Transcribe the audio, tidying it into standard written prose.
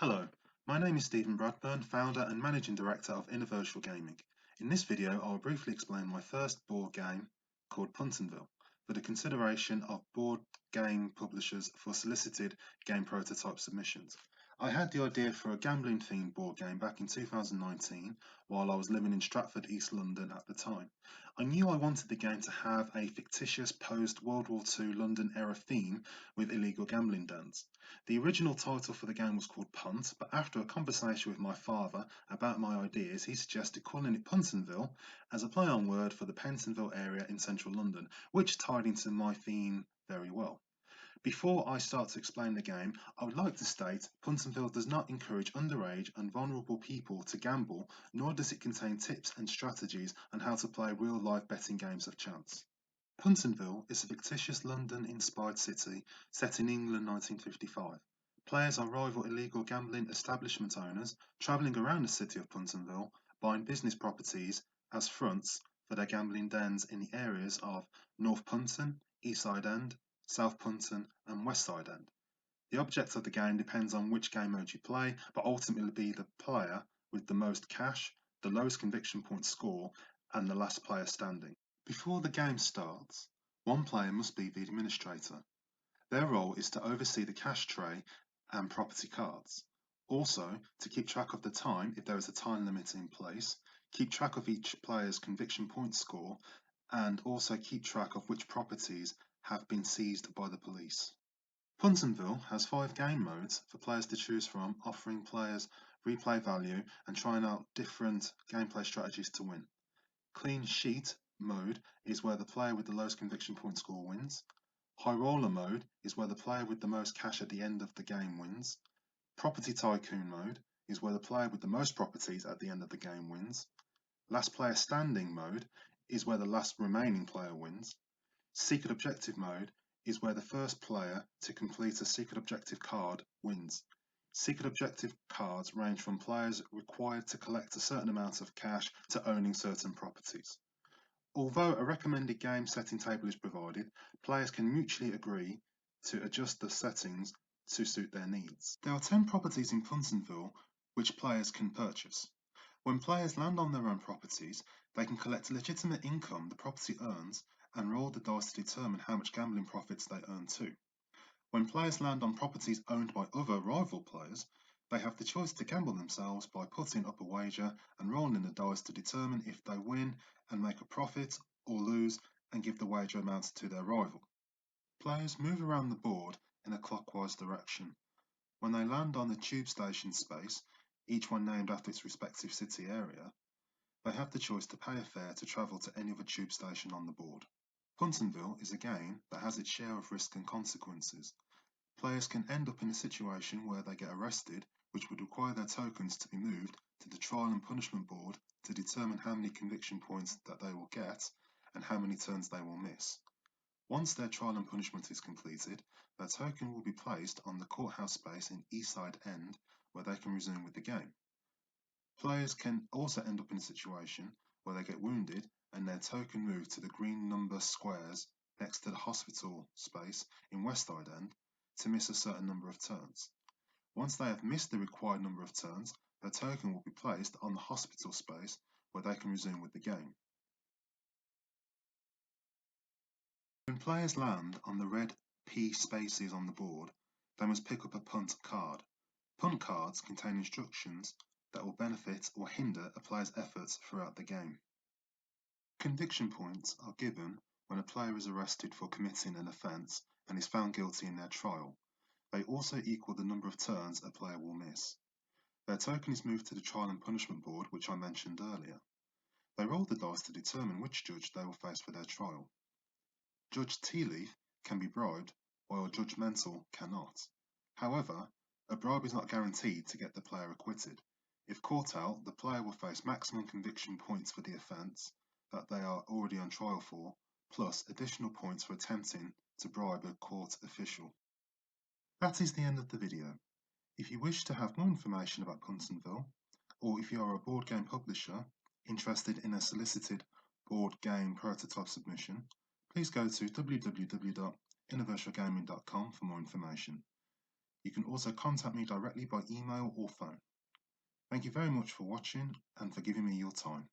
Hello, my name is Steven Bradburn, founder and managing director of Innoversial Gaming. In this video, I will briefly explain my first board game called Puntonville for the consideration of board game publishers for solicited game prototype submissions. I had the idea for a gambling themed board game back in 2019 while I was living in Stratford East London at the time. I knew I wanted the game to have a fictitious post-World War II London era theme with illegal gambling dens. The original title for the game was called PUNT, but after a conversation with my father about my ideas, he suggested calling it Puntonville as a play on word for the Pentonville area in central London, which tied into my theme very well. Before I start to explain the game, I would like to state Puntonville does not encourage underage and vulnerable people to gamble, nor does it contain tips and strategies on how to play real-life betting games of chance. Puntonville is a fictitious London-inspired city set in England 1955. Players are rival illegal gambling establishment owners travelling around the city of Puntonville, buying business properties as fronts for their gambling dens in the areas of North Punton, East Side End, South Punton and West Side End. The object of the game depends on which game mode you play, but ultimately be the player with the most cash, the lowest conviction point score, and the last player standing. Before the game starts, one player must be the administrator. Their role is to oversee the cash tray and property cards. Also, to keep track of the time if there is a time limit in place, keep track of each player's conviction point score, and also keep track of which properties have been seized by the police. Puntonville has 5 game modes for players to choose from, offering players replay value and trying out different gameplay strategies to win. Clean sheet mode is where the player with the lowest conviction point score wins. High roller mode is where the player with the most cash at the end of the game wins. Property tycoon mode is where the player with the most properties at the end of the game wins. Last player standing mode is where the last remaining player wins. Secret objective mode is where the first player to complete a secret objective card wins. Secret objective cards range from players required to collect a certain amount of cash to owning certain properties. Although a recommended game setting table is provided, players can mutually agree to adjust the settings to suit their needs. There are 10 properties in Puntonville which players can purchase. When players land on their own properties, they can collect legitimate income the property earns and roll the dice to determine how much gambling profits they earn too. When players land on properties owned by other rival players, they have the choice to gamble themselves by putting up a wager and rolling the dice to determine if they win and make a profit or lose and give the wager amount to their rival. Players move around the board in a clockwise direction. When they land on the tube station space, each one named after its respective city area, they have the choice to pay a fare to travel to any other tube station on the board. Puntonville is a game that has its share of risk and consequences. Players can end up in a situation where they get arrested, which would require their tokens to be moved to the trial and punishment board to determine how many conviction points that they will get and how many turns they will miss. Once their trial and punishment is completed, their token will be placed on the courthouse space in East Side End where they can resume with the game. Players can also end up in a situation where they get wounded and their token moved to the green number squares next to the hospital space in West Side End to miss a certain number of turns. Once they have missed the required number of turns, their token will be placed on the hospital space where they can resume with the game. When players land on the red P spaces on the board, they must pick up a PUNT card. PUNT cards contain instructions that will benefit or hinder a player's efforts throughout the game. Conviction points are given when a player is arrested for committing an offence and is found guilty in their trial. They also equal the number of turns a player will miss. Their token is moved to the trial and punishment board, which I mentioned earlier. They roll the dice to determine which judge they will face for their trial. Judge Tea Leaf can be bribed, while Judge Mental cannot. However, a bribe is not guaranteed to get the player acquitted. If caught out, the player will face maximum conviction points for the offence that they are already on trial for, plus additional points for attempting to bribe a court official. That is the end of the video. If you wish to have more information about Puntonville, or if you are a board game publisher interested in a solicited board game prototype submission, please go to www.innoversialgaming.com for more information. You can also contact me directly by email or phone. Thank you very much for watching and for giving me your time.